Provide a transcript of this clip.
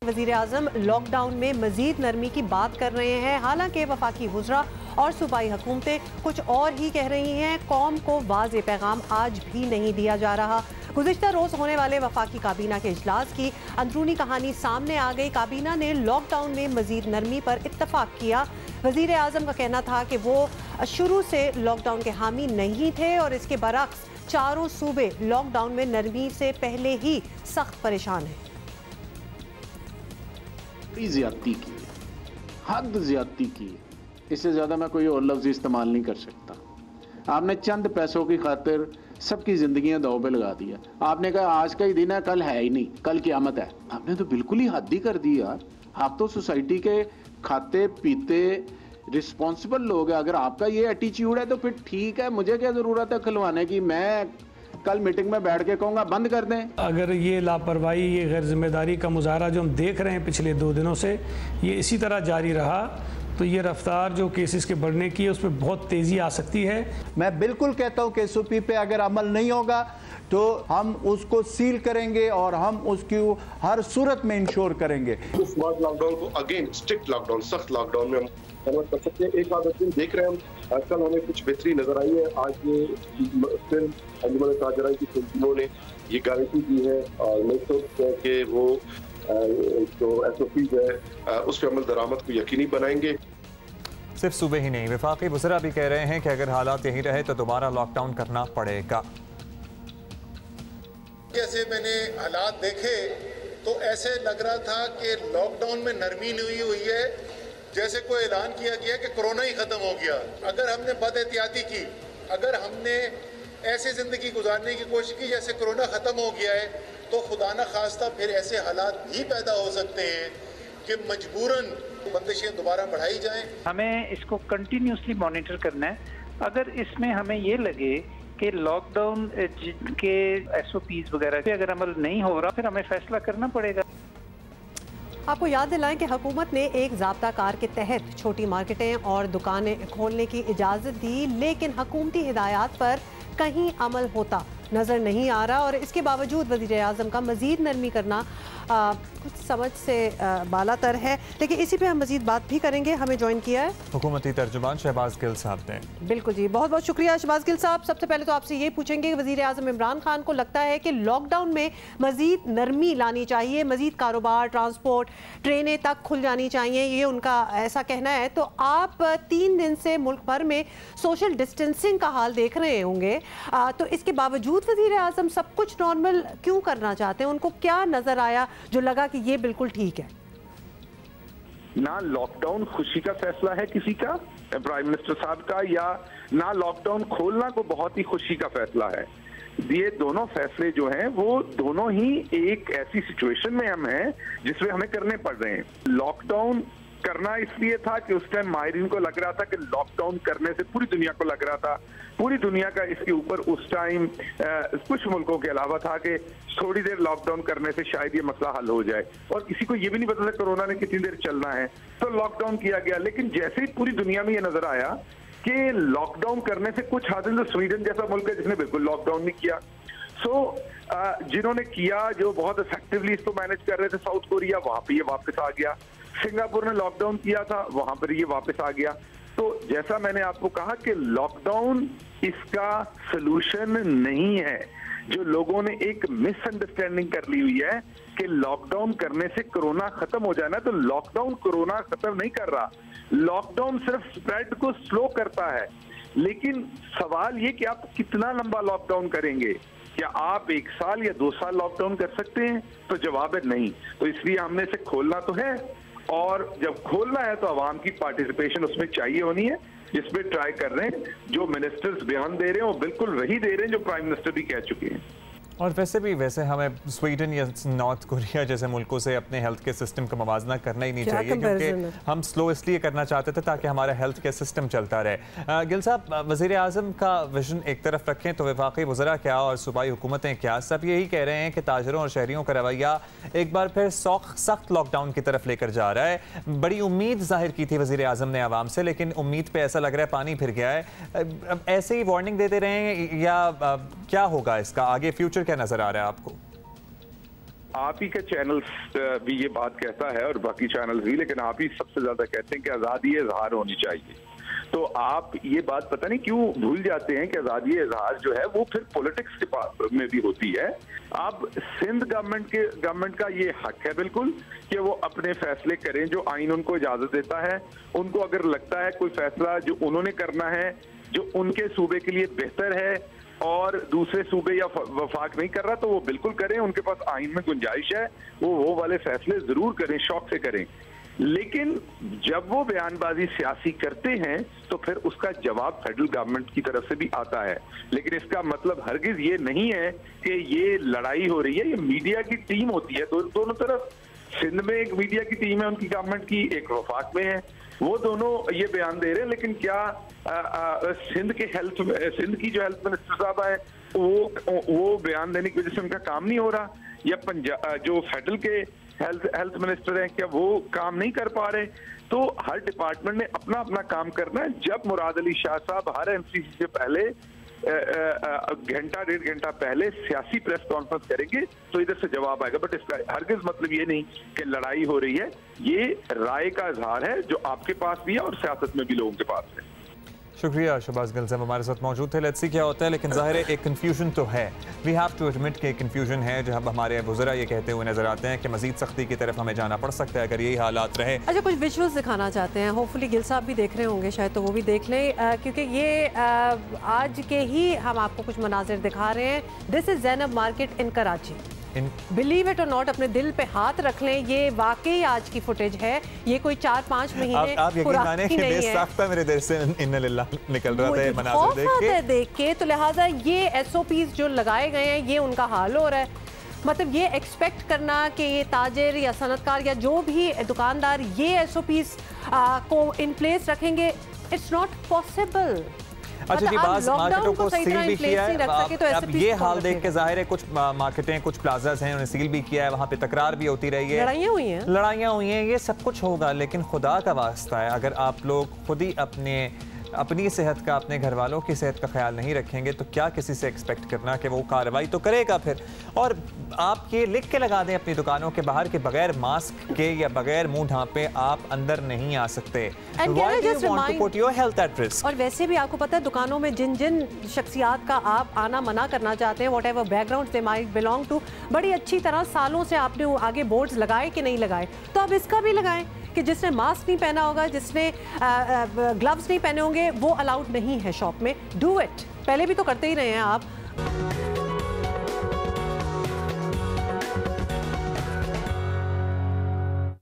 वज़ीर आज़म लॉकडाउन में मजीद नरमी की बात कर रहे हैं। हालांकि वफाकी वुज़रा और सूबाई हुकूमतें कुछ और ही कह रही हैं। कौम को वाज़े पैगाम आज भी नहीं दिया जा रहा। गुज़िश्ता रोज़ होने वाले वफाकी काबीना के इजलास की अंदरूनी कहानी सामने आ गई। काबीना ने लॉकडाउन में मजीद नरमी पर इत्तफाक किया। वज़ीर आज़म का कहना था कि वो शुरू से लॉकडाउन के हामी नहीं थे और इसके बरक्स चारों सूबे लॉकडाउन में नरमी से पहले ही सख्त परेशान हैं। ज्यादती की है, हद ज्यादती की है, इससे ज़्यादा मैं कोई और लफ्ज़ इस्तेमाल नहीं कर सकता। आपने चंद पैसों की खातिर सबकी ज़िंदगियां दांव पे लगा दिया। आपने कहा आज का ही दिन है, कल है ही नहीं, कल क़यामत है। आपने तो बिल्कुल ही हद ही कर दी यार। आप तो सोसाइटी के खाते पीते रिस्पॉन्सिबल लोग हैं। अगर आपका ये एटीट्यूड है तो फिर ठीक है, मुझे क्या ज़रूरत है खुलवाने की। मैं कल मीटिंग में बैठ के कहूँगा बंद कर दें। अगर ये लापरवाही, ये गैर जिम्मेदारी का मुजाहरा जो हम देख रहे हैं पिछले 2 दिनों से, ये इसी तरह जारी रहा तो ये रफ्तार जो केसेस के बढ़ने की है उस पर बहुत तेज़ी आ सकती है। मैं बिल्कुल कहता हूँ कि एसओपी पे अगर अमल नहीं होगा तो हम उसको सील करेंगे और हम उसकी हर सूरत में इंश्योर करेंगे। स्मार्ट लॉकडाउन को अगेन स्ट्रिक्ट लॉकडाउन, सख्त लॉकडाउन में हम कन्वर्ट कर सकते हैं। एक आध दिन देख रहे हैं हम, आजकल हमें कुछ बेहतरी नजर आई है। आज ये फिल्म अंजुमन ताजरा की फिल्मों ने ये गारंटी दी है और मैं सोचता हूँ कि वो जो एसओपी है उस पर अमल दरामद को यकीनी बनाएंगे। सिर्फ सूबे ही नहीं, वफाकी वज़रा भी कह रहे हैं कि अगर हालात यही रहे तो दोबारा लॉकडाउन करना पड़ेगा। जैसे मैंने हालात देखे तो ऐसे लग रहा था कि लॉकडाउन में नरमी नहीं हुई है, जैसे कोई ऐलान किया गया कि कोरोना ही खत्म हो गया। अगर हमने बदएहतियाती की, अगर हमने ऐसे जिंदगी गुजारने की कोशिश की जैसे कोरोना खत्म हो गया है, तो खुदा न खास्ता फिर ऐसे हालात भी पैदा हो सकते हैं कि मजबूरन बंदिशें दोबारा बढ़ाई जाएं। हमें इसको कंटिन्यूसली मॉनिटर करना है। अगर इसमें हमें ये लगे कि लॉकडाउन के एसओपीज वगैरह पे अगर अमल नहीं हो रहा, फिर हमें फैसला करना पड़ेगा। आपको याद दिलाएं कि हुकूमत ने एक ज़ाब्ता कार के तहत छोटी मार्केटें और दुकानें खोलने की इजाज़त दी, लेकिन हुकूमती हिदायत पर कहीं अमल होता नज़र नहीं आ रहा और इसके बावजूद वज़ीर आज़म का मज़ीद नरमी करना कुछ समझ से बालातर है। लेकिन इसी पे हम मज़ीद बात भी करेंगे। हमें ज्वाइन किया है हुकूमती तर्जुमान शहबाज गिल साहब ने। बिल्कुल जी, बहुत बहुत शुक्रिया शहबाज गिल साहब। सबसे पहले तो आपसे ये पूछेंगे कि वज़ीर आज़म इमरान खान को लगता है कि लॉकडाउन में मज़ीद नरमी लानी चाहिए, मज़ीद कारोबार, ट्रांसपोर्ट, ट्रेनें तक खुल जानी चाहिए, ये उनका ऐसा कहना है। तो आप 3 दिन से मुल्क भर में सोशल डिस्टेंसिंग का हाल देख रहे होंगे, तो इसके बावजूद वज़ीर आज़म सब कुछ नॉर्मल क्यों करना चाहते हैं? उनको क्या नज़र आया जो लगा कि ये बिल्कुल ठीक है? ना लॉकडाउन खुशी का फैसला है किसी का, प्राइम मिनिस्टर साहब का, या ना लॉकडाउन खोलना को बहुत ही खुशी का फैसला है। ये दोनों फैसले जो हैं वो दोनों ही एक ऐसी सिचुएशन में हम हैं जिसमें हमें करने पड़ रहे हैं। लॉकडाउन करना इसलिए था कि उस टाइम माहिरीन को लग रहा था कि लॉकडाउन करने से पूरी दुनिया को लग रहा था, पूरी दुनिया का इसके ऊपर उस टाइम कुछ मुल्कों के अलावा था कि थोड़ी देर लॉकडाउन करने से शायद ये मसला हल हो जाए, और किसी को ये भी नहीं पता था कोरोना ने कितनी देर चलना है, तो लॉकडाउन किया गया। लेकिन जैसे ही पूरी दुनिया में ये नजर आया कि लॉकडाउन करने से कुछ हासिल, तो स्वीडन जैसा मुल्क है जिसने बिल्कुल लॉकडाउन नहीं किया, जिन्होंने किया जो बहुत इफेक्टिवली इसको मैनेज कर रहे थे, साउथ कोरिया, वहां पे ये वापस आ गया। सिंगापुर ने लॉकडाउन किया था, वहां पर ये वापस आ गया। तो जैसा मैंने आपको कहा कि लॉकडाउन इसका सलूशन नहीं है। जो लोगों ने एक मिसअंडरस्टैंडिंग कर ली हुई है कि लॉकडाउन करने से कोरोना खत्म हो जाना, तो लॉकडाउन कोरोना खत्म नहीं कर रहा, लॉकडाउन सिर्फ स्प्रेड को स्लो करता है। लेकिन सवाल ये कि आप कितना लंबा लॉकडाउन करेंगे, क्या आप 1 साल या 2 साल लॉकडाउन कर सकते हैं? तो जवाब है नहीं। तो इसलिए हमने इसे खोलना तो है, और जब खोलना है तो आवाम की पार्टिसिपेशन उसमें चाहिए होनी है, जिसमें ट्राई कर रहे हैं। जो मिनिस्टर्स बयान दे रहे हैं वो बिल्कुल वही दे रहे हैं जो प्राइम मिनिस्टर भी कह चुके हैं। और वैसे हमें स्वीडन या नॉर्थ कोरिया जैसे मुल्कों से अपने हेल्थ केयर सिस्टम का मवाजना करना ही नहीं चाहिए, क्योंकि हम स्लो इसलिए करना चाहते थे ताकि हमारा हेल्थ केयर सिस्टम चलता रहे। गिल साहब, वज़ीर आज़म का विजन एक तरफ रखें तो वफाकी वज़रा क्या और सूबाई हुकूमतें क्या, सब यही कह रहे हैं कि ताजरों और शहरियों का रवैया एक बार फिर सख्त लॉकडाउन की तरफ लेकर जा रहा है। बड़ी उम्मीद जाहिर की थी वज़ीर आज़म ने आवाम से, लेकिन उम्मीद पर ऐसा लग रहा है पानी फिर गया है। अब ऐसे ही वार्निंग देते रहे या क्या होगा इसका आगे, फ्यूचर क्या नजर आ रहा है आपको? आप ही का चैनल भी ये बात कहता है और बाकी चैनल भी, लेकिन आप ही सबसे ज्यादा कहते हैं कि आजादी इजहार होनी चाहिए। तो आप ये बात पता नहीं क्यों भूल जाते हैं कि आजादी इजहार जो है वो फिर पॉलिटिक्स के पास में भी होती है। अब सिंध गवर्नमेंट का ये हक है बिल्कुल कि वो अपने फैसले करें जो आइन उनको इजाजत देता है। उनको अगर लगता है कोई फैसला जो उन्होंने करना है जो उनके सूबे के लिए बेहतर है और दूसरे सूबे या वफाक नहीं कर रहा, तो वो बिल्कुल करें, उनके पास आइन में गुंजाइश है, वो वाले फैसले जरूर करें, शौक से करें। लेकिन जब वो बयानबाजी सियासी करते हैं तो फिर उसका जवाब फेडरल गवर्नमेंट की तरफ से भी आता है। लेकिन इसका मतलब हरगिज ये नहीं है कि ये लड़ाई हो रही है, ये मीडिया की टीम होती है दोनों तरफ। सिंध में एक मीडिया की टीम है उनकी गवर्नमेंट की, एक वफाक में है, वो दोनों ये बयान दे रहे हैं। लेकिन क्या सिंध की जो हेल्थ मिनिस्टर साहब है वो बयान देने की वजह से उनका काम नहीं हो रहा, या पंजाब जो फेडरल के हेल्थ मिनिस्टर हैं क्या वो काम नहीं कर पा रहे? तो हर डिपार्टमेंट ने अपना अपना काम करना है। जब मुराद अली शाह साहब हर एमसीसी से पहले घंटा 1.5 घंटा पहले सियासी प्रेस कॉन्फ्रेंस करेंगे तो इधर से जवाब आएगा। बट इसका हरगिज मतलब ये नहीं कि लड़ाई हो रही है, ये राय का इजहार है जो आपके पास भी है और सियासत में भी लोगों के पास है। शुक्रिया शहबाज गिलज़म हमारे साथ मौजूद थे। लेट्स सी क्या होता है, लेकिन ज़ाहिर है एक कन्फ्यूजन तो है, वी हैव टू एडमिट कि कन्फ्यूजन है। जब हमारे वज़रा ये कहते हुए नजर आते हैं कि मजीद सख्ती की तरफ हमें जाना पड़ सकता है अगर यही हालात रहे। अच्छा, कुछ विजुअल्स दिखाना चाहते हैं, होपफुली गिल साहब भी देख रहे होंगे, शायद तो वो भी देख लें, क्योंकि ये आज के ही हम आपको कुछ मनाजिर दिखा रहे हैं। This is Zainab market in Karachi. Believe it और नॉट, अपने दिल पे हाथ रख लें, ये वाकई आज की फुटेज है, ये कोई 4-5 महीने पुरानी नहीं है। मेरे दिल से इन्ना लिल्लाह निकल रहा था मनाज़िर देख के, तो लिहाजा ये SOPs जो लगाए गए हैं ये उनका हाल हो रहा है। मतलब ये एक्सपेक्ट करना कि ये ताजिर या सनतकार या जो भी दुकानदार ये SOPs को इन प्लेस रखेंगे, इट्स नॉट पॉसिबल। अच्छा जी, बाज़ मार्केटों को सील भी किया है। अब ये हाल देख के जाहिर है कुछ मार्केटें, कुछ प्लाजाज हैं उन्हें सील भी किया है, वहाँ पे तकरार भी होती रही है, लड़ाइयाँ हुई हैं, ये सब कुछ होगा। लेकिन खुदा का वास्ता है, अगर आप लोग खुद ही अपनी सेहत का, अपने घर वालों की सेहत का ख्याल नहीं रखेंगे तो क्या किसी से एक्सपेक्ट करना कि वो कार्रवाई तो करेगा फिर। और आप ये लिख के लगा दें अपनी दुकानों के बाहर कि बगैर मास्क के या बगैर मुंह ढांपे आप अंदर नहीं आ सकते। और वैसे भी आपको पता है दुकानों में जिन जिन शख्सियात का आप आना मना करना चाहते हैं, whatever background they might belong to, बड़ी अच्छी तरह सालों से आपने आगे बोर्ड्स लगाए कि नहीं लगाए, तो अब इसका भी लगाएं कि जिसने मास्क नहीं पहना होगा, जिसने ग्लव्स नहीं पहने होंगे, वो अलाउड नहीं है शॉप में। डू इट, पहले भी तो करते ही रहे हैं आप।